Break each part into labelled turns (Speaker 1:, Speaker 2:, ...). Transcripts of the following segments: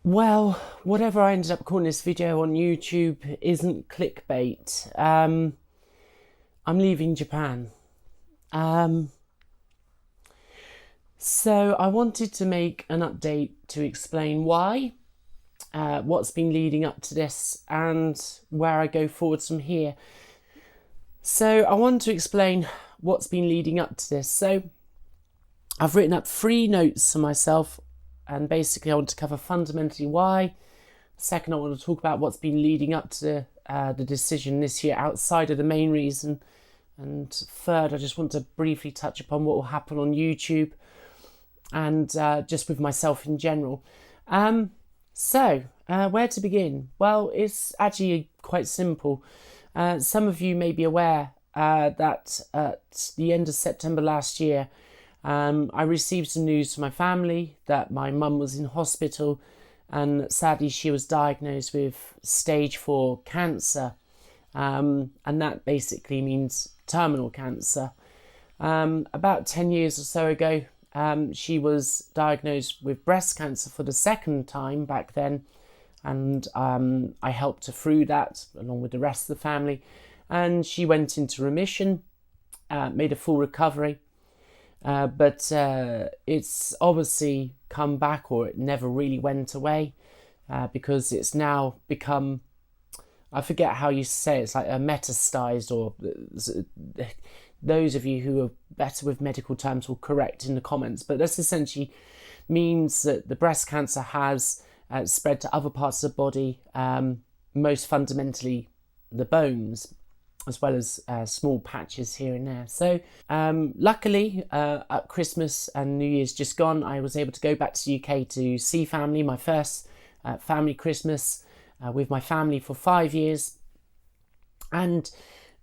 Speaker 1: Well, whatever I ended up calling this video on YouTube isn't clickbait. I'm leaving Japan. Um, so I wanted to make an update to explain why, what's been leading up to this, and where I go forward from here. So I want to explain what's been leading up to this. So I've written up 3 notes for myself, and basically I want to cover fundamentally why. Second, I want to talk about what's been leading up to the decision this year outside of the main reason. And third, I just want to briefly touch upon what will happen on YouTube and just with myself in general. Where to begin? Well, it's actually quite simple. Some of you may be aware that at the end of September last year, I received some news from my family that my mum was in hospital, and sadly she was diagnosed with stage 4 cancer, and that basically means terminal cancer. About 10 years or so ago, she was diagnosed with breast cancer for the second time back then, and I helped her through that along with the rest of the family, and she went into remission, made a full recovery. But it's obviously come back, or it never really went away, because it's now become, I forget how you say it, it's like a metastasized, or those of you who are better with medical terms will correct in the comments, but this essentially means that the breast cancer has spread to other parts of the body, most fundamentally the bones, as well as small patches here and there. So luckily, at Christmas and New Year's just gone, I was able to go back to the UK to see family, my first family Christmas with my family for 5 years. And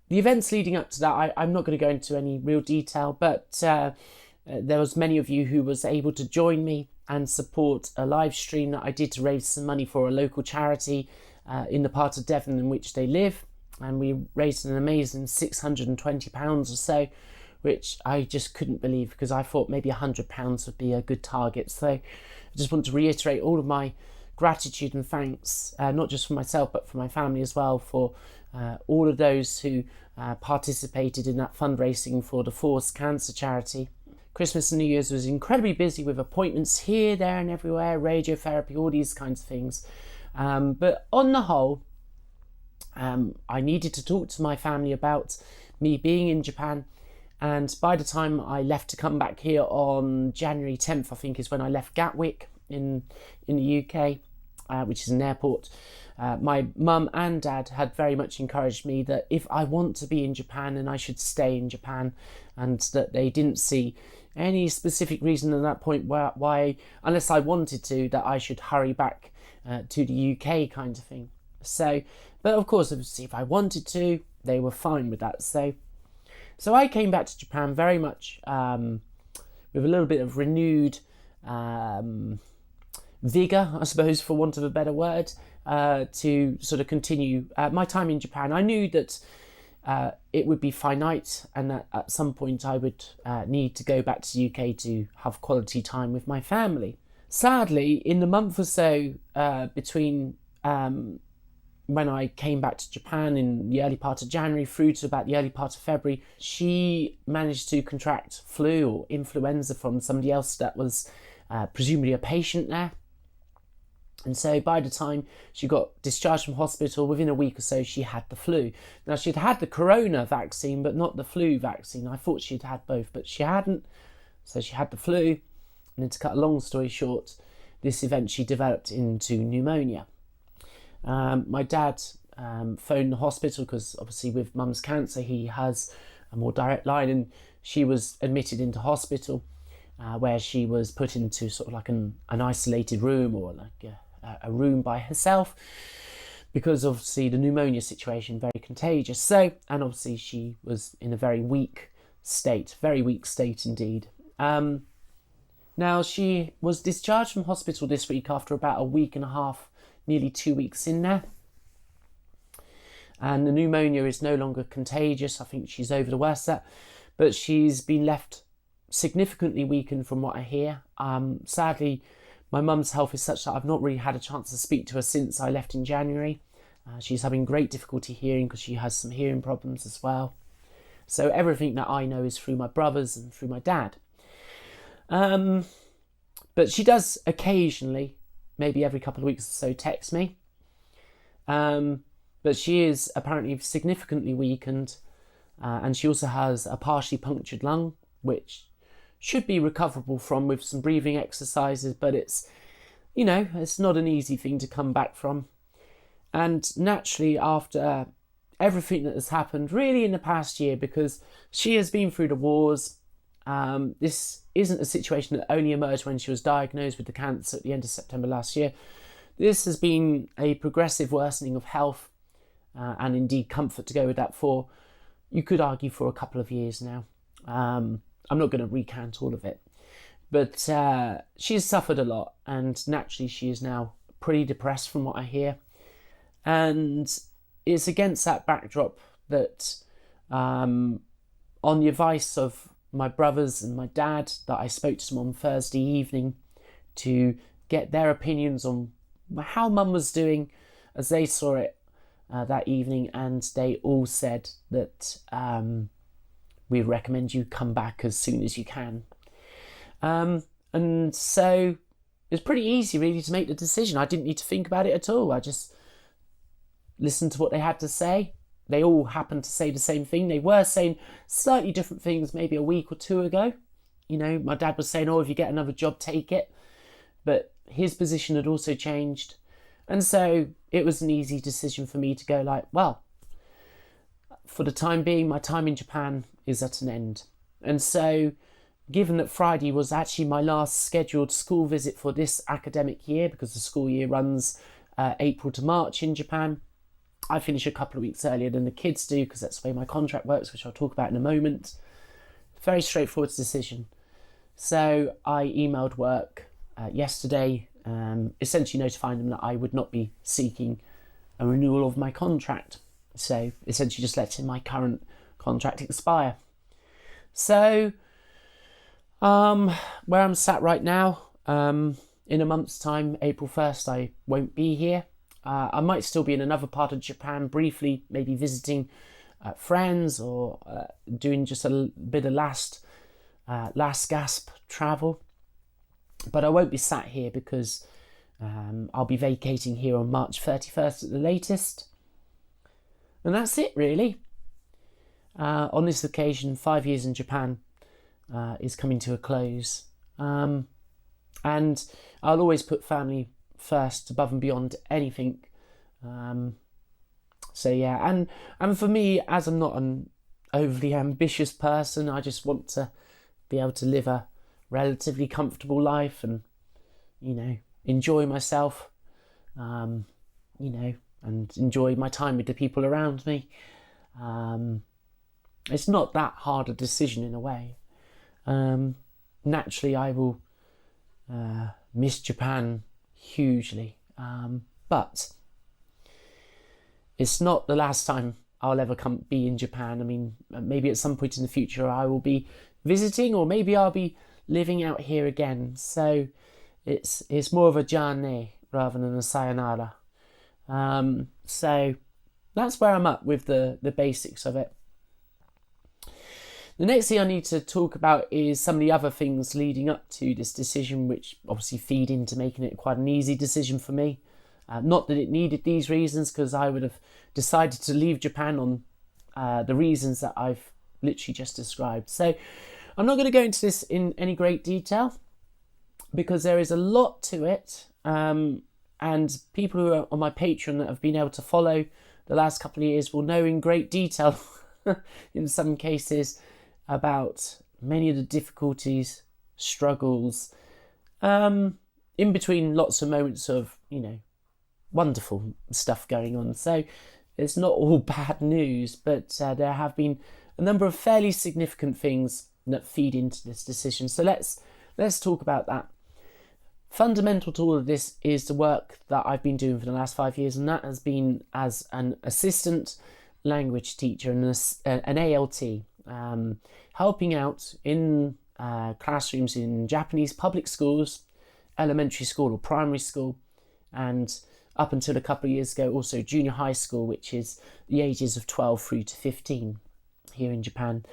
Speaker 1: the events leading up to that, I'm not going to go into any real detail, but there was many of you who was able to join me and support a live stream that I did to raise some money for a local charity in the part of Devon in which they live. And we raised an amazing £620 or so, which I just couldn't believe, because I thought maybe £100 would be a good target. So I just want to reiterate all of my gratitude and thanks, not just for myself, but for my family as well, for all of those who participated in that fundraising for the Force Cancer Charity. Christmas and New Year's was incredibly busy with appointments here, there and everywhere, radiotherapy, all these kinds of things. But on the whole, I needed to talk to my family about me being in Japan, and by the time I left to come back here on January 10th, I think is when I left Gatwick in the UK, which is an airport, my mum and dad had very much encouraged me that if I want to be in Japan, then I should stay in Japan, and that they didn't see any specific reason at that point why, unless I wanted to, that I should hurry back to the UK kind of thing. So, but of course, obviously, if I wanted to, they were fine with that. So I came back to Japan very much with a little bit of renewed vigour, I suppose, for want of a better word, to sort of continue my time in Japan. I knew that it would be finite, and that at some point I would need to go back to the UK to have quality time with my family. Sadly, in the month or so between when I came back to Japan in the early part of January through to about the early part of February, she managed to contract flu or influenza from somebody else that was presumably a patient there. And so by the time she got discharged from hospital, within a week or so, she had the flu. Now, she'd had the corona vaccine, but not the flu vaccine. I thought she'd had both, but she hadn't. So she had the flu. And then, to cut a long story short, this eventually developed into pneumonia. My dad phoned the hospital, because obviously with mum's cancer he has a more direct line, and she was admitted into hospital where she was put into sort of like an isolated room, or like a room by herself, because obviously the pneumonia situation very contagious. So, and obviously she was in a very weak state indeed. Now, she was discharged from hospital this week after about a week and a half, nearly 2 weeks in there. And the pneumonia is no longer contagious. I think she's over the worst of that. But she's been left significantly weakened from what I hear. Sadly, My mum's health is such that I've not really had a chance to speak to her since I left in January. She's having great difficulty hearing because she has some hearing problems as well. So everything that I know is through my brothers and through my dad. But she does occasionally, maybe every couple of weeks or so, text me. But she is apparently significantly weakened, and she also has a partially punctured lung, which should be recoverable from with some breathing exercises, but it's not an easy thing to come back from. And naturally, after everything that has happened really in the past year, because she has been through the wars, this isn't a situation that only emerged when she was diagnosed with the cancer at the end of September last year. This has been a progressive worsening of health, and indeed comfort to go with that, for, you could argue, for a couple of years now. I'm not going to recount all of it, but she's suffered a lot, and naturally she is now pretty depressed from what I hear. And it's against that backdrop that, on the advice of my brothers and my dad, that I spoke to them on Thursday evening to get their opinions on how Mum was doing as they saw it that evening, and they all said that we recommend you come back as soon as you can. And so it was pretty easy really to make the decision. I didn't need to think about it at all. I just listened to what they had to say. They all happened to say the same thing. They were saying slightly different things maybe a week or two ago. My dad was saying, if you get another job, take it. But his position had also changed. And so it was an easy decision for me to go like, well, for the time being, my time in Japan is at an end. And so, given that Friday was actually my last scheduled school visit for this academic year, because the school year runs April to March in Japan, I finish a couple of weeks earlier than the kids do, because that's the way my contract works, which I'll talk about in a moment. Very straightforward decision. So I emailed work yesterday, essentially notifying them that I would not be seeking a renewal of my contract. So essentially just letting my current contract expire. So where I'm sat right now, in a month's time, April 1st, I won't be here. I might still be in another part of Japan briefly, maybe visiting friends, or doing just a bit of last gasp travel. But I won't be sat here because I'll be vacating here on March 31st at the latest. And that's it really. On this occasion, 5 years in Japan is coming to a close. And I'll always put family first, above and beyond anything. So yeah, and for me, as I'm not an overly ambitious person, I just want to be able to live a relatively comfortable life and, enjoy myself, and enjoy my time with the people around me. It's not that hard a decision in a way. Naturally, I will miss Japan hugely, but it's not the last time I'll ever be in Japan. I mean, maybe at some point in the future I will be visiting, or maybe I'll be living out here again. So it's more of a journey rather than a sayonara. So that's where I'm at with the basics of it. The next thing I need to talk about is some of the other things leading up to this decision, which obviously feed into making it quite an easy decision for me. Not that it needed these reasons, because I would have decided to leave Japan on the reasons that I've literally just described. So I'm not going to go into this in any great detail, because there is a lot to it. And people who are on my Patreon that have been able to follow the last couple of years will know in great detail, in some cases, about many of the difficulties, struggles, in between lots of moments of, wonderful stuff going on. So it's not all bad news, but there have been a number of fairly significant things that feed into this decision. So let's talk about that. Fundamental to all of this is the work that I've been doing for the last 5 years, and that has been as an assistant language teacher and an ALT, helping out in classrooms in Japanese public schools elementary school or primary school, and up until a couple of years ago also junior high school, which is the ages of 12 through to 15 here in Japan.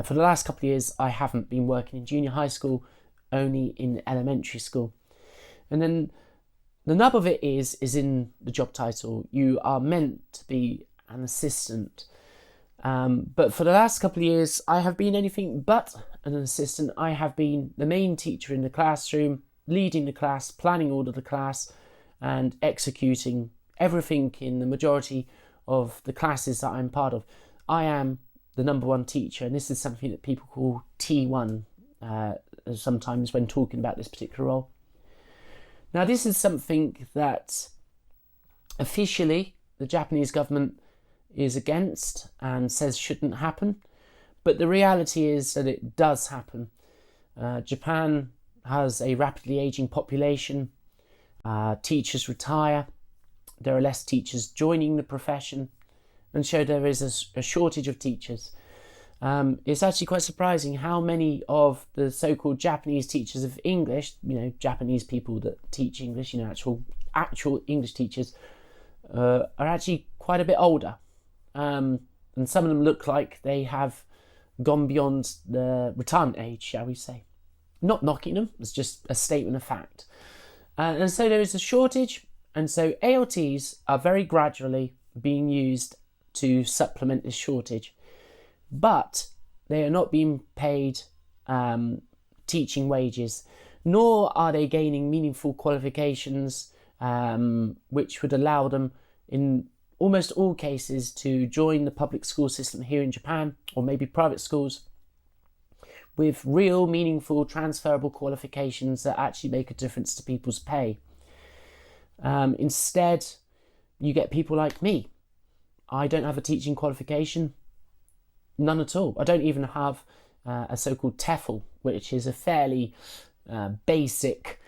Speaker 1: For the last couple of years I haven't been working in junior high school, only in elementary school. And then the nub of it is in the job title. You are meant to be an assistant. But for the last couple of years, I have been anything but an assistant. I have been the main teacher in the classroom, leading the class, planning all of the class, and executing everything in the majority of the classes that I'm part of. I am the number one teacher, and this is something that people call T1 sometimes when talking about this particular role. Now, this is something that officially the Japanese government is against and says shouldn't happen, but the reality is that it does happen. Japan has a rapidly aging population. Teachers retire. There are less teachers joining the profession, and so there is a shortage of teachers. It's actually quite surprising how many of the so-called Japanese teachers of English, Japanese people that teach English, actual English teachers, are actually quite a bit older. And some of them look like they have gone beyond the retirement age, shall we say. Not knocking them, it's just a statement of fact. And so there is a shortage, and so ALTs are very gradually being used to supplement this shortage. But they are not being paid teaching wages, nor are they gaining meaningful qualifications which would allow them in almost all cases to join the public school system here in Japan, or maybe private schools, with real meaningful transferable qualifications that actually make a difference to people's pay. Instead, you get people like me. I don't have a teaching qualification. None at all. I don't even have a so-called TEFL, which is a fairly basic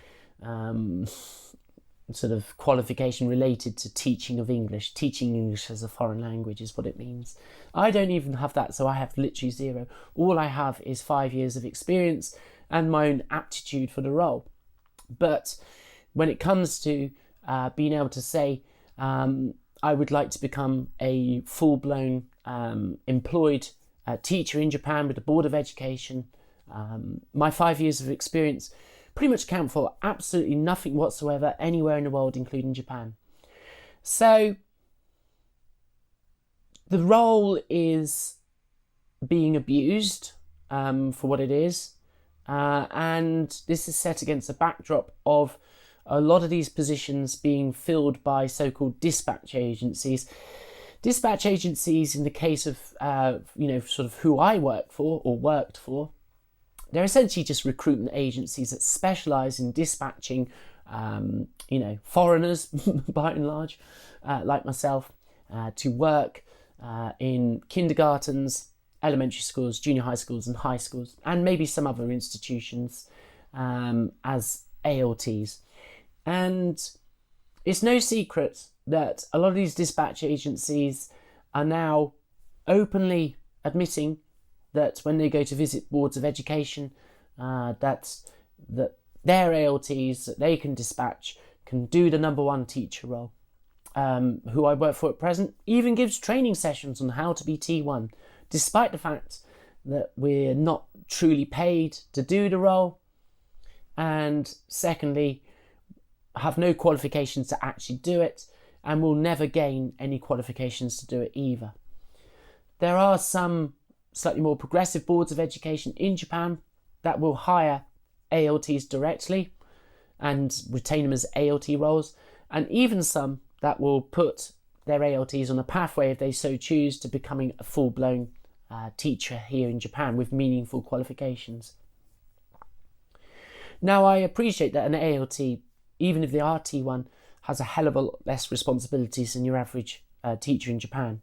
Speaker 1: sort of qualification related to teaching of English. Teaching English as a foreign language is what it means. I don't even have that, so I have literally zero. All I have is 5 years of experience and my own aptitude for the role. But when it comes to being able to say, I would like to become a full-blown employed teacher in Japan with the Board of Education, my 5 years of experience pretty much count for absolutely nothing whatsoever anywhere in the world, including Japan. So the role is being abused for what it is, and this is set against a backdrop of a lot of these positions being filled by so-called dispatch agencies. Dispatch agencies, in the case of sort of who I work for or worked for, they're essentially just recruitment agencies that specialise in dispatching, foreigners, by and large, like myself, to work in kindergartens, elementary schools, junior high schools and high schools, and maybe some other institutions as ALTs. And it's no secret that a lot of these dispatch agencies are now openly admitting that when they go to visit boards of education, that their ALTs that they can dispatch can do the number one teacher role. Who I work for at present even gives training sessions on how to be T1, despite the fact that we're not truly paid to do the role, and secondly, have no qualifications to actually do it, and will never gain any qualifications to do it either. There are some slightly more progressive boards of education in Japan that will hire ALTs directly and retain them as ALT roles, and even some that will put their ALTs on a pathway, if they so choose, to becoming a full-blown teacher here in Japan with meaningful qualifications. Now, I appreciate that an ALT, even if they are T1, has a hell of a lot less responsibilities than your average teacher in Japan.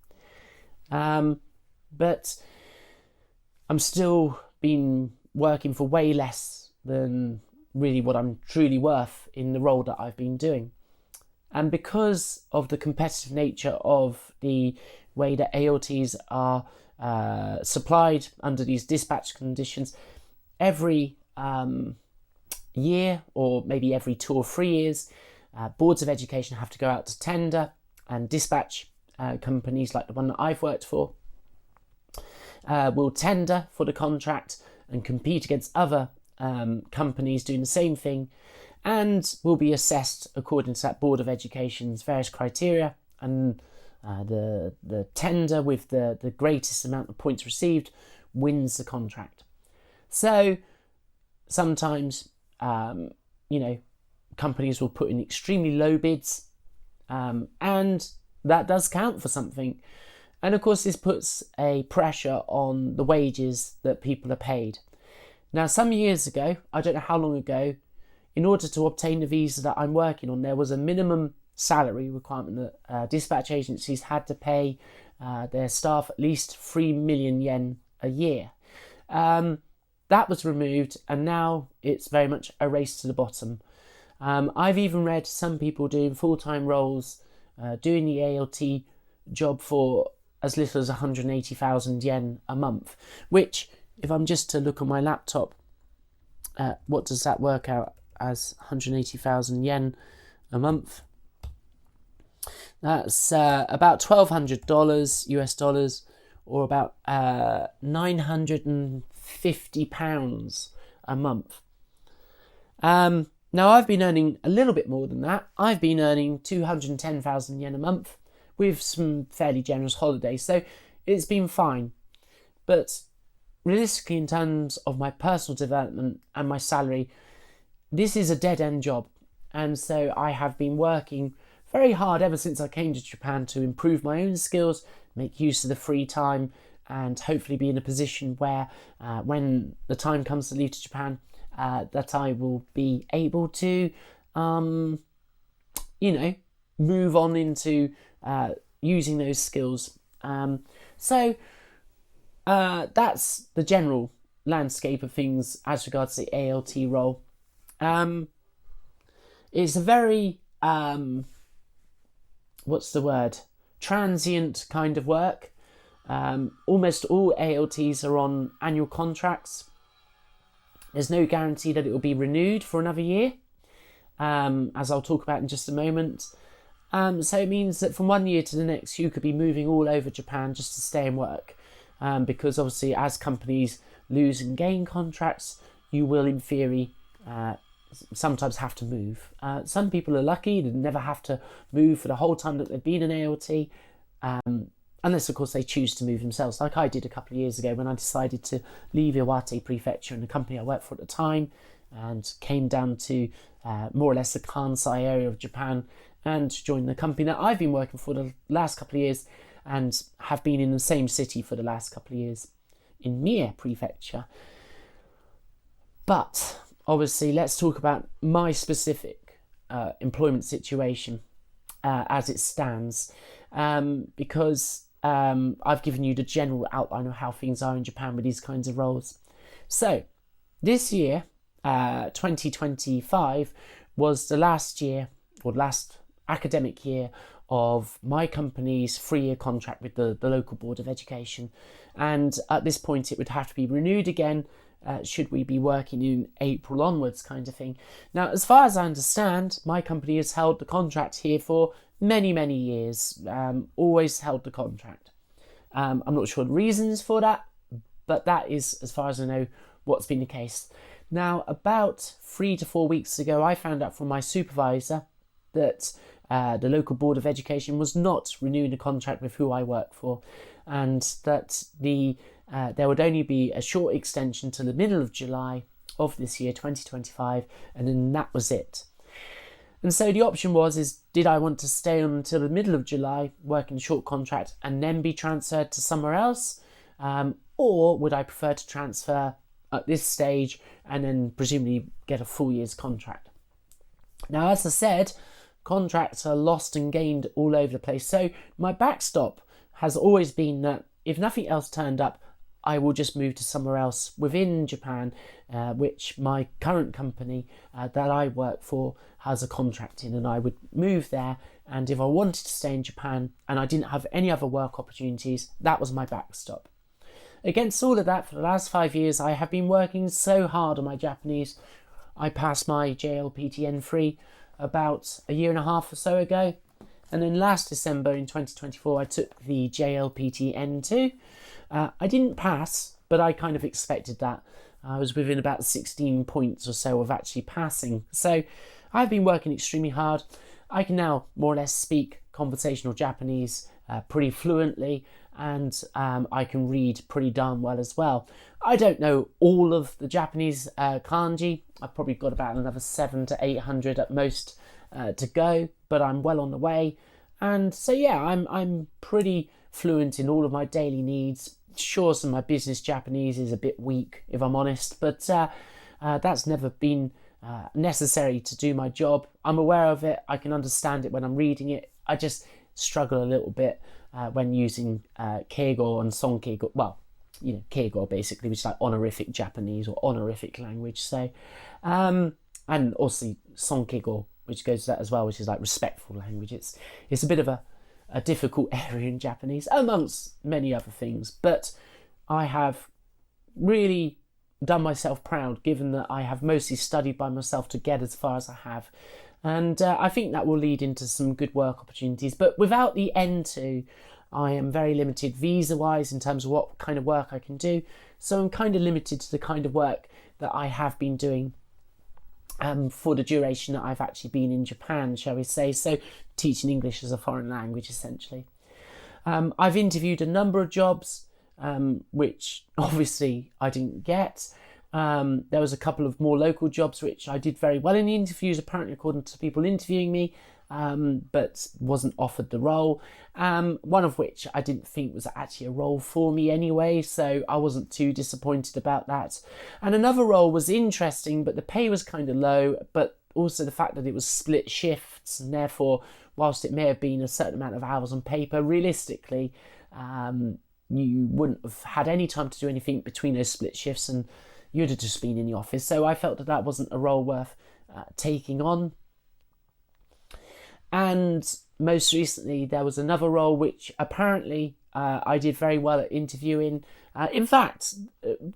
Speaker 1: But I'm still been working for way less than really what I'm truly worth in the role that I've been doing. And because of the competitive nature of the way that ALTs are supplied under these dispatch conditions, every year, or maybe every 2 or 3 years, boards of education have to go out to tender and dispatch. Companies like the one that I've worked for will tender for the contract and compete against other companies doing the same thing, and will be assessed according to that board of education's various criteria, and the tender with the greatest amount of points received wins the contract. So sometimes companies will put in extremely low bids, and that does count for something. And of course, this puts a pressure on the wages that people are paid. Now, some years ago, I don't know how long ago, in order to obtain the visa that I'm working on, there was a minimum salary requirement that dispatch agencies had to pay their staff at least 3 million yen a year. That was removed, and now it's very much a race to the bottom. I've even read some people doing full-time roles, doing the ALT job for as little as 180,000 yen a month, which, if I'm just to look on my laptop, what does that work out as? 180,000 yen a month. That's about $1,200 US dollars, or about £950 a month. Now, I've been earning a little bit more than that. I've been earning 210,000 yen a month with some fairly generous holidays, so it's been fine. But realistically, in terms of my personal development and my salary, this is a dead-end job. And so I have been working very hard ever since I came to Japan to improve my own skills, make use of the free time, and hopefully be in a position where when the time comes to leave to Japan, that I will be able to, move on into using those skills. So that's the general landscape of things as regards to the ALT role. It's a very, transient kind of work. Almost all ALTs are on annual contracts. There's no guarantee that it will be renewed for another year, as I'll talk about in just a moment. So it means that from one year to the next, you could be moving all over Japan just to stay and work. Because obviously, as companies lose and gain contracts, you will, in theory, sometimes have to move. Some people are lucky, they never have to move for the whole time that they've been an ALT, unless, of course, they choose to move themselves, like I did a couple of years ago when I decided to leave Iwate Prefecture and the company I worked for at the time, and came down to more or less the Kansai area of Japan and joined the company that I've been working for the last couple of years, and have been in the same city for the last couple of years in Mie Prefecture. But obviously, let's talk about my specific employment situation as it stands, because I've given you the general outline of how things are in Japan with these kinds of roles. So this year, 2025, was the last year, or last academic year, of my company's 3-year contract with the local board of education. And at this point, it would have to be renewed again, should we be working in April onwards, kind of thing. Now, as far as I understand, my company has held the contract here for many, many years, always held the contract. I'm not sure the reasons for that, but that is, as far as I know, what's been the case. Now, about 3 to 4 weeks ago, I found out from my supervisor that the local board of education was not renewing the contract with who I work for, and that there would only be a short extension to the middle of July of this year, 2025, and then that was it. And so the option was, did I want to stay on until the middle of July, working a short contract, and then be transferred to somewhere else? Or would I prefer to transfer at this stage and then presumably get a full year's contract? Now, as I said, contracts are lost and gained all over the place. So my backstop has always been that if nothing else turned up, I will just move to somewhere else within Japan, which my current company that I work for has a contract in, and I would move there. And if I wanted to stay in Japan and I didn't have any other work opportunities, that was my backstop. Against all of that, for the last 5 years, I have been working so hard on my Japanese. I passed my JLPT N3 about a year and a half or so ago. And then last December in 2024, I took the JLPT N2. I didn't pass, but I kind of expected that. I was within about 16 points or so of actually passing. So I've been working extremely hard. I can now more or less speak conversational Japanese pretty fluently, and I can read pretty darn well as well. I don't know all of the Japanese kanji. I've probably got about another 700 to 800 at most to go, but I'm well on the way. And so yeah, I'm pretty fluent in all of my daily needs. Sure, some of my business Japanese is a bit weak, if I'm honest, but that's never been necessary to do my job. I'm aware of it. I can understand it when I'm reading it. I just struggle a little bit when using Keigo and Sonkeigo. Well, you know, Keigo basically, which is like honorific Japanese or honorific language. So, and also Sonkeigo, which goes to that as well, which is like respectful language. It's a bit of a difficult area in Japanese, amongst many other things. But I have really done myself proud, given that I have mostly studied by myself to get as far as I have. And I think that will lead into some good work opportunities. But without the N2, I am very limited visa-wise in terms of what kind of work I can do. So I'm kind of limited to the kind of work that I have been doing for the duration that I've actually been in Japan, shall we say. So teaching English as a foreign language, essentially. I've interviewed a number of jobs, which obviously I didn't get. There was a couple of more local jobs which I did very well in the interviews, apparently according to people interviewing me, but wasn't offered the role. One of which I didn't think was actually a role for me anyway, so I wasn't too disappointed about that. And another role was interesting, but the pay was kind of low, but also the fact that it was split shifts, and therefore, whilst it may have been a certain amount of hours on paper, realistically, you wouldn't have had any time to do anything between those split shifts, and you'd have just been in the office. So I felt that that wasn't a role worth taking on. And most recently, there was another role which apparently I did very well at interviewing. In fact,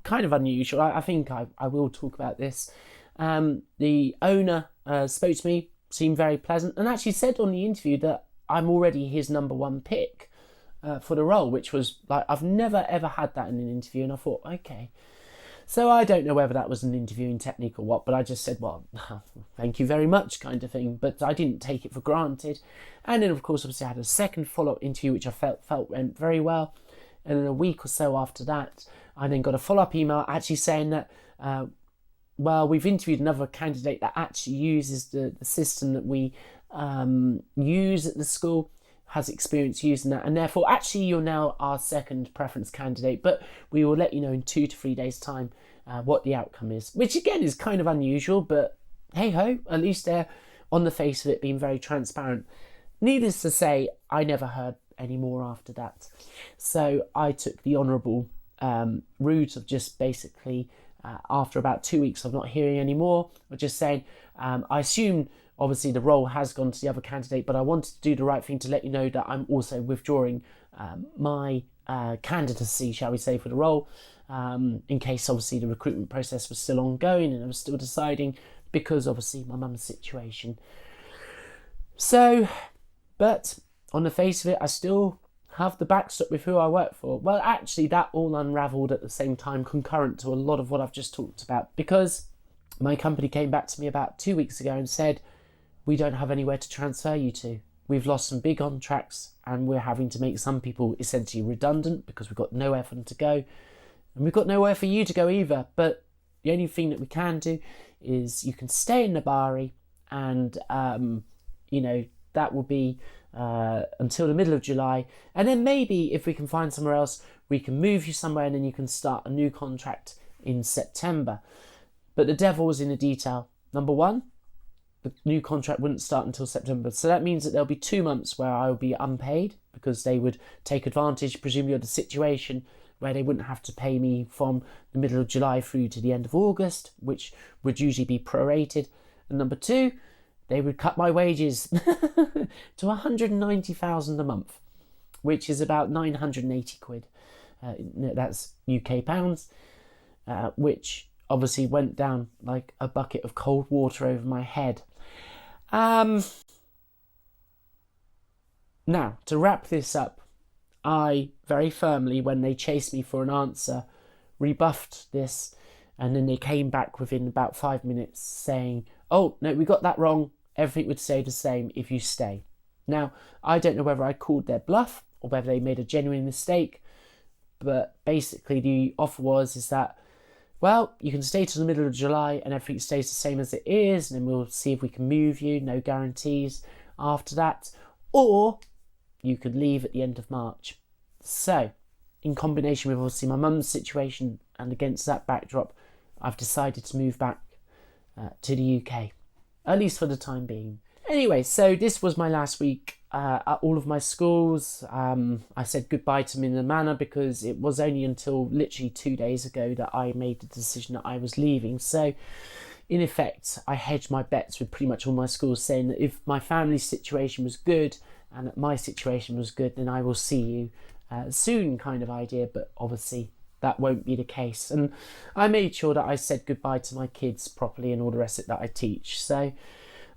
Speaker 1: kind of unusual. I think I will talk about this. The owner spoke to me, seemed very pleasant, and actually said on the interview that I'm already his number one pick for the role, which was like, I've never ever had that in an interview. And I thought, okay. So I don't know whether that was an interviewing technique or what, but I just said, well, thank you very much kind of thing. But I didn't take it for granted. And then, of course, obviously I had a second follow-up interview, which I felt went very well. And then a week or so after that, I then got a follow-up email actually saying that, well, we've interviewed another candidate that actually uses the system that we use at the school, has experience using that, and therefore actually you're now our second preference candidate, but we will let you know in 2 to 3 days time what the outcome is, which again is kind of unusual, but hey ho, at least they're on the face of it being very transparent. Needless to say, I never heard any more after that, so I took the honourable route of just basically after about 2 weeks of not hearing any more, or just saying I assume obviously the role has gone to the other candidate, but I wanted to do the right thing to let you know that I'm also withdrawing my candidacy, shall we say, for the role, in case obviously the recruitment process was still ongoing and I was still deciding, because obviously my mum's situation. So, but on the face of it, I still have the backstop with who I work for. Well, actually that all unravelled at the same time, concurrent to a lot of what I've just talked about, because my company came back to me about 2 weeks ago and said, we don't have anywhere to transfer you to. We've lost some big contracts and we're having to make some people essentially redundant because we've got nowhere for them to go. And we've got nowhere for you to go either. But the only thing that we can do is you can stay in Nabari, and, that will be until the middle of July. And then maybe if we can find somewhere else, we can move you somewhere and then you can start a new contract in September. But the devil was in the detail. Number one, the new contract wouldn't start until September. So that means that there'll be 2 months where I will be unpaid, because they would take advantage, presumably, of the situation where they wouldn't have to pay me from the middle of July through to the end of August, which would usually be prorated. And number two, they would cut my wages to 190,000 a month, which is about 980 quid. That's UK pounds, which obviously went down like a bucket of cold water over my head. Now, to wrap this up, I very firmly, when they chased me for an answer, rebuffed this, and then they came back within about 5 minutes saying, oh, no, we got that wrong. Everything would stay the same if you stay. Now, I don't know whether I called their bluff or whether they made a genuine mistake, but basically the offer is that, well, you can stay till the middle of July and everything stays the same as it is, and then we'll see if we can move you, no guarantees after that, or you could leave at the end of March. So, in combination with obviously my mum's situation and against that backdrop, I've decided to move back to the UK, at least for the time being. Anyway, so this was my last week at all of my schools. I said goodbye to them in a manner because it was only until literally 2 days ago that I made the decision that I was leaving. So, in effect, I hedged my bets with pretty much all my schools, saying that if my family's situation was good and that my situation was good, then I will see you soon kind of idea. But obviously that won't be the case. And I made sure that I said goodbye to my kids properly and all the rest of it that I teach. So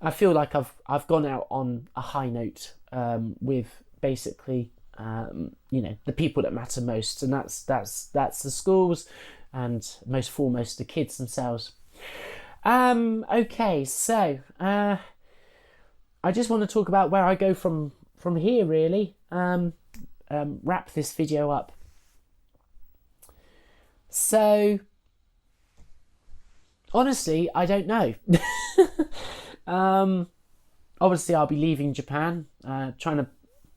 Speaker 1: I feel like I've gone out on a high note with basically the people that matter most, and that's the schools and most foremost the kids themselves. Okay, so I just want to talk about where I go from here, really. Wrap this video up. So, honestly, I don't know. Obviously, I'll be leaving Japan, trying to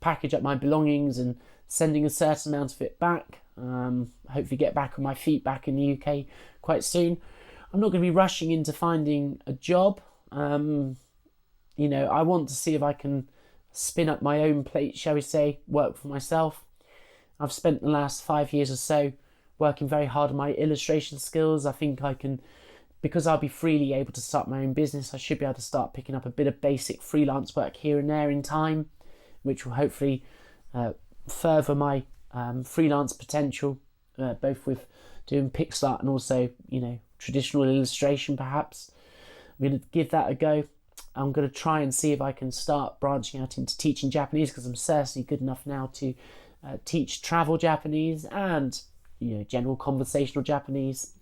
Speaker 1: package up my belongings and sending a certain amount of it back. Hopefully get back on my feet back in the UK quite soon. I'm not going to be rushing into finding a job. I want to see if I can spin up my own plate, shall we say, work for myself. I've spent the last 5 years or so working very hard on my illustration skills. I think I can, because I'll be freely able to start my own business, I should be able to start picking up a bit of basic freelance work here and there in time, which will hopefully further my freelance potential, both with doing pixel and also, traditional illustration perhaps. I'm going to give that a go. I'm going to try and see if I can start branching out into teaching Japanese, because I'm certainly good enough now to teach travel Japanese and general conversational Japanese.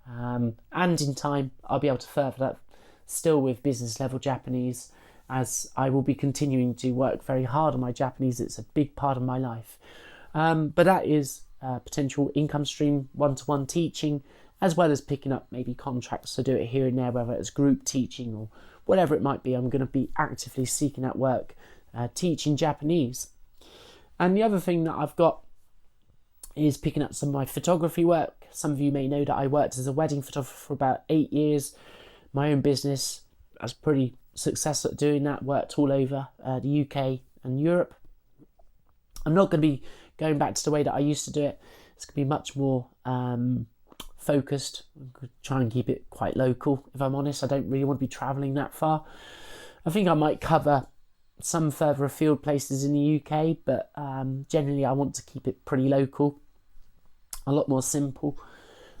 Speaker 1: And in time I'll be able to further that still with business level Japanese, as I will be continuing to work very hard on my Japanese. It's a big part of my life. But that is a potential income stream, one-to-one teaching, as well as picking up maybe contracts to do it here and there, whether it's group teaching or whatever it might be. I'm going to be actively seeking out work teaching Japanese. And the other thing that I've got is picking up some of my photography work. Some of you may know that I worked as a wedding photographer for about 8 years. My own business. I was pretty successful at doing that, worked all over the UK and Europe. I'm not going to be going back to the way that I used to do it. It's going to be much more focused. I'm going to try and keep it quite local, if I'm honest. I don't really want to be travelling that far. I think I might cover some further afield places in the UK, but generally I want to keep it pretty local, a lot more simple.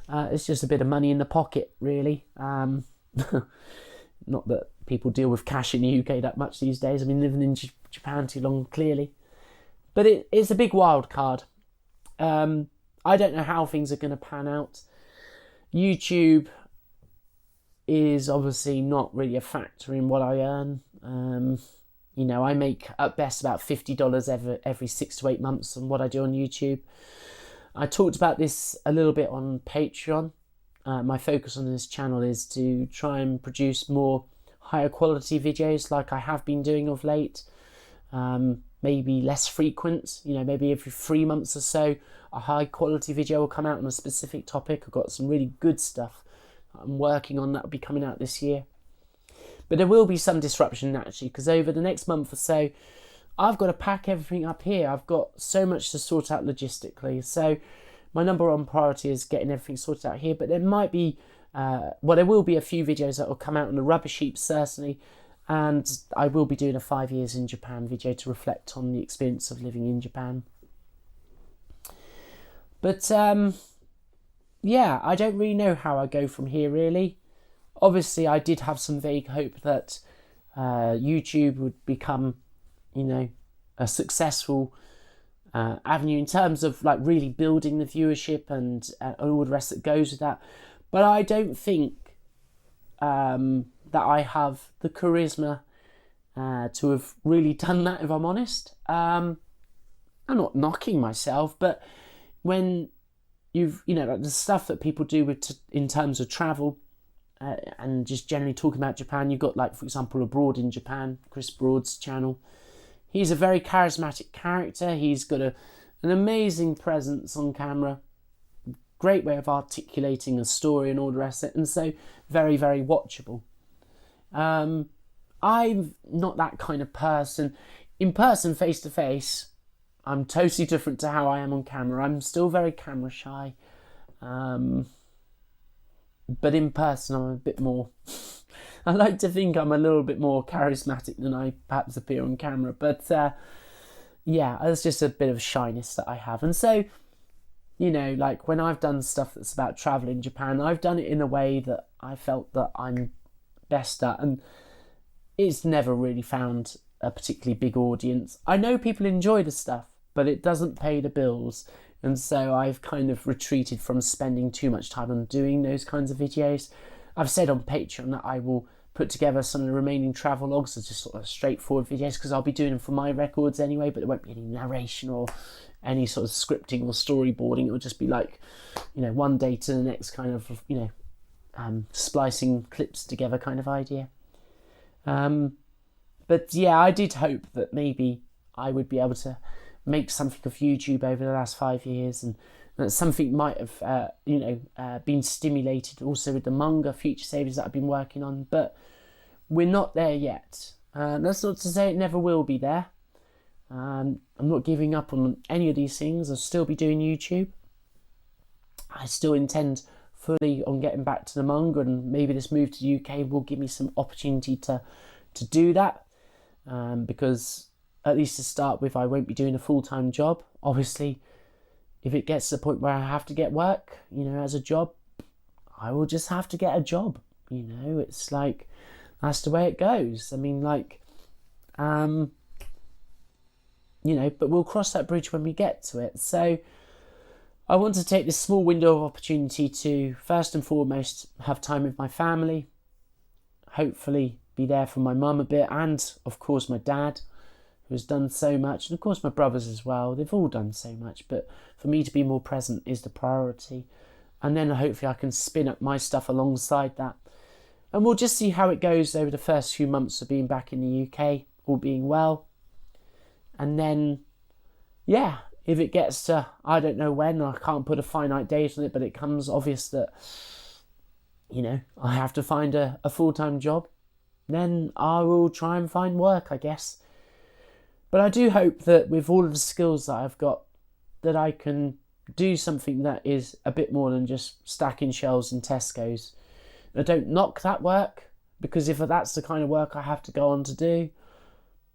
Speaker 1: It's just a bit of money in the pocket, really. Not that people deal with cash in the UK that much these days. I've been living in Japan too long, clearly. But it's a big wild card. I don't know how things are going to pan out. YouTube is obviously not really a factor in what I earn. I make at best about $50 every 6 to 8 months on what I do on YouTube. I talked about this a little bit on Patreon. My focus on this channel is to try and produce more higher quality videos like I have been doing of late. Maybe less frequent, maybe every 3 months or so, a high quality video will come out on a specific topic. I've got some really good stuff I'm working on that will be coming out this year. But there will be some disruption naturally, because over the next month or so, I've got to pack everything up here. I've got so much to sort out logistically. So my number one priority is getting everything sorted out here. But there might be, there will be a few videos that will come out on the rubbish heap, certainly. And I will be doing a 5 years in Japan video to reflect on the experience of living in Japan. But yeah, I don't really know how I go from here, really. Obviously, I did have some vague hope that YouTube would become, you know, a successful avenue in terms of like really building the viewership and all the rest that goes with that. But I don't think that I have the charisma to have really done that, if I'm honest. I'm not knocking myself, but when like the stuff that people do in terms of travel and just generally talking about Japan, you've got, like, for example, Abroad in Japan, Chris Broad's channel. He's a very charismatic character. He's got an amazing presence on camera, great way of articulating a story and all the rest of it, and so very, very watchable. I'm not that kind of person. In person, face to face, I'm totally different to how I am on camera. I'm still very camera shy. But in person, I'm a bit more... I like to think I'm a little bit more charismatic than I perhaps appear on camera. But yeah, there's just a bit of shyness that I have. And so, like when I've done stuff that's about travel in Japan, I've done it in a way that I felt that I'm best at. And it's never really found a particularly big audience. I know people enjoy the stuff, but it doesn't pay the bills. And so I've kind of retreated from spending too much time on doing those kinds of videos. I've said on Patreon that I will put together some of the remaining travel logs as just sort of straightforward videos, because I'll be doing them for my records anyway, but there won't be any narration or any sort of scripting or storyboarding. It will just be like, one day to the next kind of, splicing clips together kind of idea. But yeah, I did hope that maybe I would be able to make something of YouTube over the last 5 years, and that something might have, been stimulated also with the manga Future Savers that I've been working on, but we're not there yet. That's not to say it never will be there. I'm not giving up on any of these things. I'll still be doing YouTube. I still intend fully on getting back to the manga, and maybe this move to the UK will give me some opportunity to do that, because at least to start with, I won't be doing a full-time job. Obviously, if it gets to the point where I have to get work, as a job, I will just have to get a job. It's like, that's the way it goes. I mean, but we'll cross that bridge when we get to it. So I want to take this small window of opportunity to, first and foremost, have time with my family, hopefully be there for my mum a bit, and, of course, my dad, who's done so much, and of course my brothers as well. They've all done so much, but for me to be more present is the priority. And then hopefully I can spin up my stuff alongside that. And we'll just see how it goes over the first few months of being back in the UK, all being well. And then, yeah, if it gets to, I don't know when, I can't put a finite date on it, but it comes obvious that, I have to find a full-time job, then I will try and find work, I guess. But I do hope that with all of the skills that I've got, that I can do something that is a bit more than just stacking shelves in Tesco's. I don't knock that work, because if that's the kind of work I have to go on to do,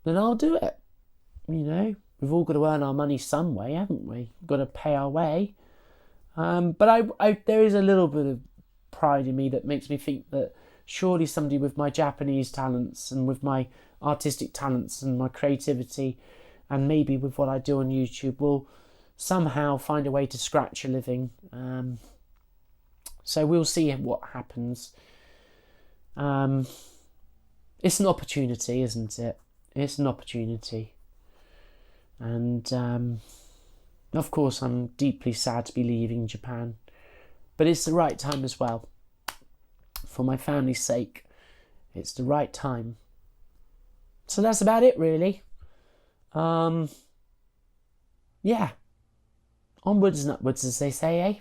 Speaker 1: then I'll do it. We've all got to earn our money some way, haven't we? We've got to pay our way. But I there is a little bit of pride in me that makes me think that surely somebody with my Japanese talents and with my artistic talents and my creativity, and maybe with what I do on YouTube, will somehow find a way to scratch a living. So we'll see what happens. It's an opportunity, isn't it? It's an opportunity. And of course I'm deeply sad to be leaving Japan, but it's the right time as well. For my family's sake, it's the right time. So that's about it, really. Yeah. Onwards and upwards, as they say, eh?